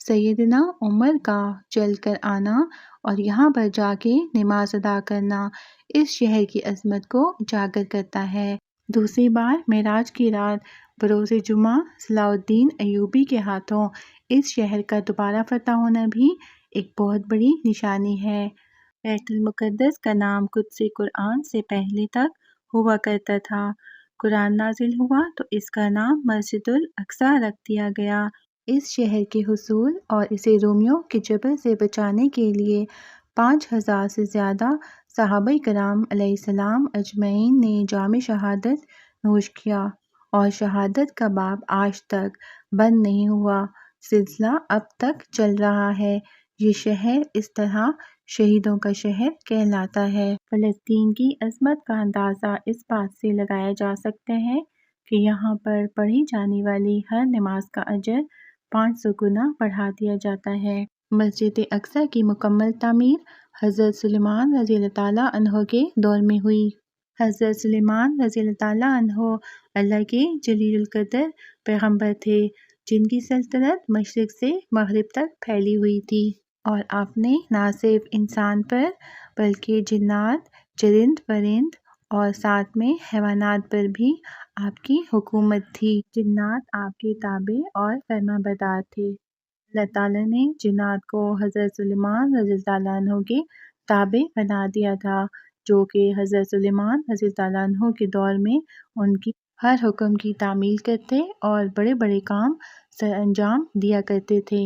سیدنا عمر کا چل کر آنا اور یہاں پر جا کے نماز ادا کرنا اس شہر کی عظمت کو اجاگر کرتا ہے۔ دوسری بار معراج کی رات بروز جمعہ صلاح الدین ایوبی کے ہاتھوں اس شہر کا دوبارہ فتح ہونا بھی ایک بہت بڑی نشانی ہے۔ بیت المقدس کا نام قدس قرآن سے پہلے تک ہوا کرتا تھا۔ قرآن نازل ہوا تو اس کا نام مسجد الاقصیٰ رکھ دیا گیا۔ اس شہر کے حصول اور اسے رومیوں کے جبر سے بچانے کے لیے 5000 سے زیادہ صحابہ کرام علیہ السلام اجمعین نے جام شہادت نوش کیا اور شہادت کا باب آج تک بند نہیں ہوا، سلسلہ اب تک چل رہا ہے۔ یہ شہر اس طرح شہیدوں کا شہر کہلاتا ہے۔ فلسطین کی عظمت کا اندازہ اس بات سے لگایا جا سکتا ہے کہ یہاں پر پڑھی جانے والی ہر نماز کا اجر 500 گنا بڑھا دیا جاتا ہے۔ مسجد اقصیٰ کی مکمل تعمیر حضرت سلیمان رضی اللہ تعالیٰ عنہ کے دور میں ہوئی۔ حضرت سلیمان رضی اللہ تعالیٰ عنہ اللہ کے جلیل القدر پیغمبر تھے جن کی سلطنت مشرق سے مغرب تک پھیلی ہوئی تھی، اور آپ نے نہ صرف انسان پر بلکہ جنات، چرند پرند اور ساتھ میں حیوانات پر بھی آپ کی حکومت تھی۔ جنات آپ کے تابع اور فرما بردار تھے۔ اللہ تعالیٰ نے جنات کو حضرت سلیمان رضی اللہ تعالیٰ عنہ کے تابع بنا دیا تھا، جو کہ حضرت سلیمان رضی اللہ تعالیٰ عنہ کے دور میں ان کی ہر حکم کی تعمیل کرتے اور بڑے بڑے کام سر انجام دیا کرتے تھے۔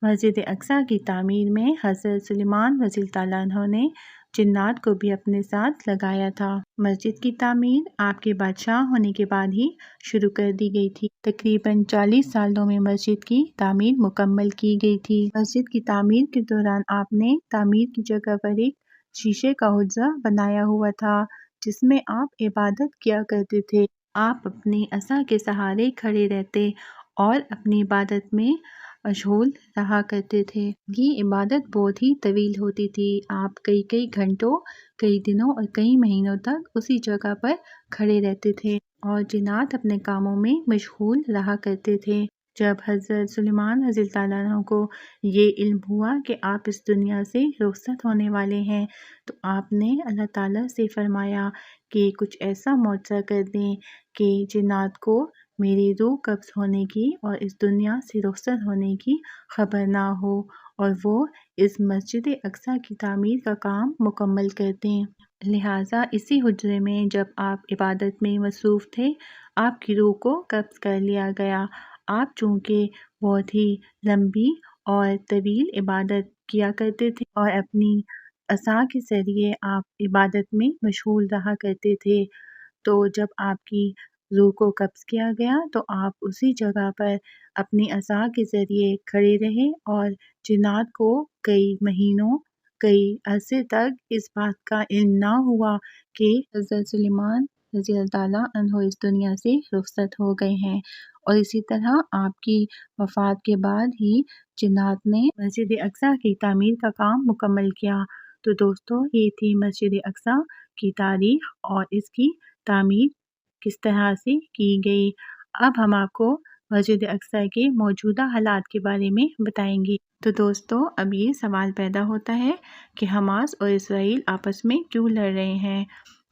مسجد اقصیٰ کی تعمیر میں حضرت سلیمان رضی اللہ تعالیٰ عنہ نے جنات کو بھی اپنے ساتھ لگایا تھا۔ مسجد کی تعمیر آپ کے بادشاہ ہونے کے بعد ہی شروع کر دی گئی تھی۔ تقریباً 40 سالوں میں مسجد کی تعمیر مکمل کی گئی تھی۔ مسجد کی تعمیر کے دوران آپ نے تعمیر کی جگہ پر ایک شیشے کا حجرہ بنایا ہوا تھا جس میں آپ عبادت کیا کرتے تھے۔ آپ اپنے عصا کے سہارے کھڑے رہتے اور اپنی عبادت میں مشغول رہا کرتے تھے۔ یہ عبادت بہت ہی طویل ہوتی تھی۔ آپ کئی گھنٹوں، کئی دنوں اور کئی مہینوں تک اسی جگہ پر کھڑے رہتے تھے اور جنات اپنے کاموں میں مشغول رہا کرتے تھے۔ جب حضرت سلیمان رضی اللہ تعالیٰ عنہ کو یہ علم ہوا کہ آپ اس دنیا سے رخصت ہونے والے ہیں تو آپ نے اللہ تعالیٰ سے فرمایا کہ کچھ ایسا معجزہ کر دیں کہ جنات کو میری روح قبض ہونے کی اور اس دنیا سے رخصت ہونے کی خبر نہ ہو اور وہ اس مسجد اقصیٰ کی تعمیر کا کام مکمل کر دیں۔ لہٰذا اسی حجرے میں جب آپ عبادت میں مصروف تھے، آپ کی روح کو قبض کر لیا گیا۔ آپ چونکہ بہت ہی لمبی اور طویل عبادت کیا کرتے تھے اور اپنی عصا کے ذریعے آپ عبادت میں مشغول رہا کرتے تھے، تو جب آپ کی روح کو قبض کیا گیا تو آپ اسی جگہ پر اپنی عصا کے ذریعے کھڑے رہے اور جنات کو کئی مہینوں، کئی عرصے تک اس بات کا علم نہ ہوا کہ حضرت سلیمان رضی اللہ تعالیٰ عنہ اس دنیا سے رخصت ہو گئے ہیں، اور اسی طرح آپ کی وفات کے بعد ہی جنات نے مسجد اقصیٰ کی تعمیر کا کام مکمل کیا۔ تو دوستو، یہ تھی مسجد اقصیٰ کی تاریخ اور اس کی تعمیر کس طرح سے کی گئی۔ اب ہم آپ کو مسجد اقصیٰ کے موجودہ حالات کے بارے میں بتائیں گے۔ تو دوستو، اب یہ سوال پیدا ہوتا ہے کہ حماس اور اسرائیل آپس میں کیوں لڑ رہے ہیں؟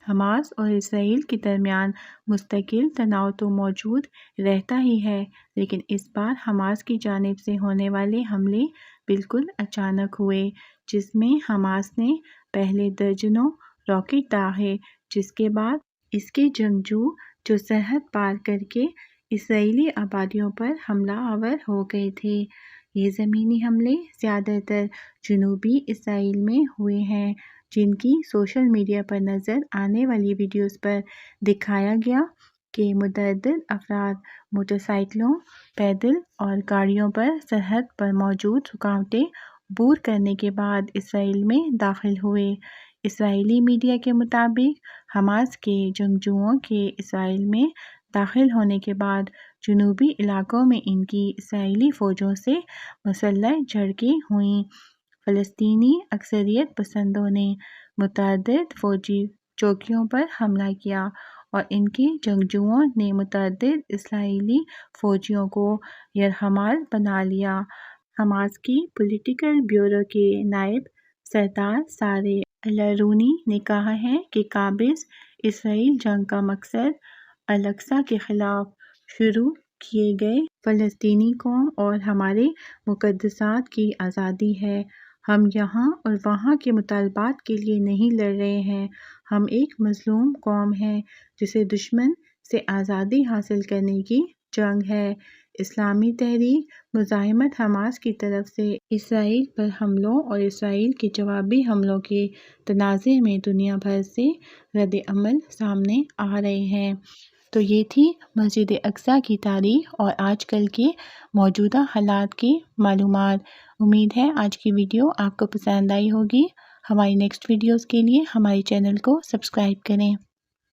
حماس اور اسرائیل کے درمیان مستقل تناؤ تو موجود رہتا ہی ہے، لیکن اس بار حماس کی جانب سے ہونے والے حملے بالکل اچانک ہوئے، جس میں حماس نے پہلے درجنوں راکٹ داغے، جس کے بعد اس کے جنگجو جو سرحد پار کر کے اسرائیلی آبادیوں پر حملہ آور ہو گئے تھے۔ یہ زمینی حملے زیادہ تر جنوبی اسرائیل میں ہوئے ہیں، جن کی سوشل میڈیا پر نظر آنے والی ویڈیوز پر دکھایا گیا کہ متعدد افراد موٹر سائیکلوں، پیدل اور گاڑیوں پر سرحد پر موجود رکاوٹیں عبور کرنے کے بعد اسرائیل میں داخل ہوئے۔ اسرائیلی میڈیا کے مطابق حماس کے جنگجوؤں کے اسرائیل میں داخل ہونے کے بعد جنوبی علاقوں میں ان کی اسرائیلی فوجوں سے مسلح جھڑپیں ہوئیں۔ فلسطینی اکثریت پسندوں نے متعدد فوجی چوکیوں پر حملہ کیا اور ان کے جنگجوؤں نے متعدد اسرائیلی فوجیوں کو یرغمال بنا لیا۔ حماس کی پولیٹیکل بیورو کے نائب سردار سارے الارونی نے کہا ہے کہ قابض اسرائیل جنگ کا مقصد الاقصی کے خلاف شروع کیے گئے فلسطینی قوم اور ہمارے مقدسات کی آزادی ہے۔ ہم یہاں اور وہاں کے مطالبات کے لیے نہیں لڑ رہے ہیں، ہم ایک مظلوم قوم ہیں جسے دشمن سے آزادی حاصل کرنے کی جنگ ہے۔ اسلامی تحریک مزاحمت حماس کی طرف سے اسرائیل پر حملوں اور اسرائیل کے جوابی حملوں کے تناظر میں دنیا بھر سے رد عمل سامنے آ رہے ہیں۔ تو یہ تھی مسجد اقصی کی تاریخ اور آج کل کے موجودہ حالات کی معلومات۔ امید ہے آج کی ویڈیو آپ کو پسند آئی ہوگی۔ ہماری نیکسٹ ویڈیوز کے لیے ہمارے چینل کو سبسکرائب کریں۔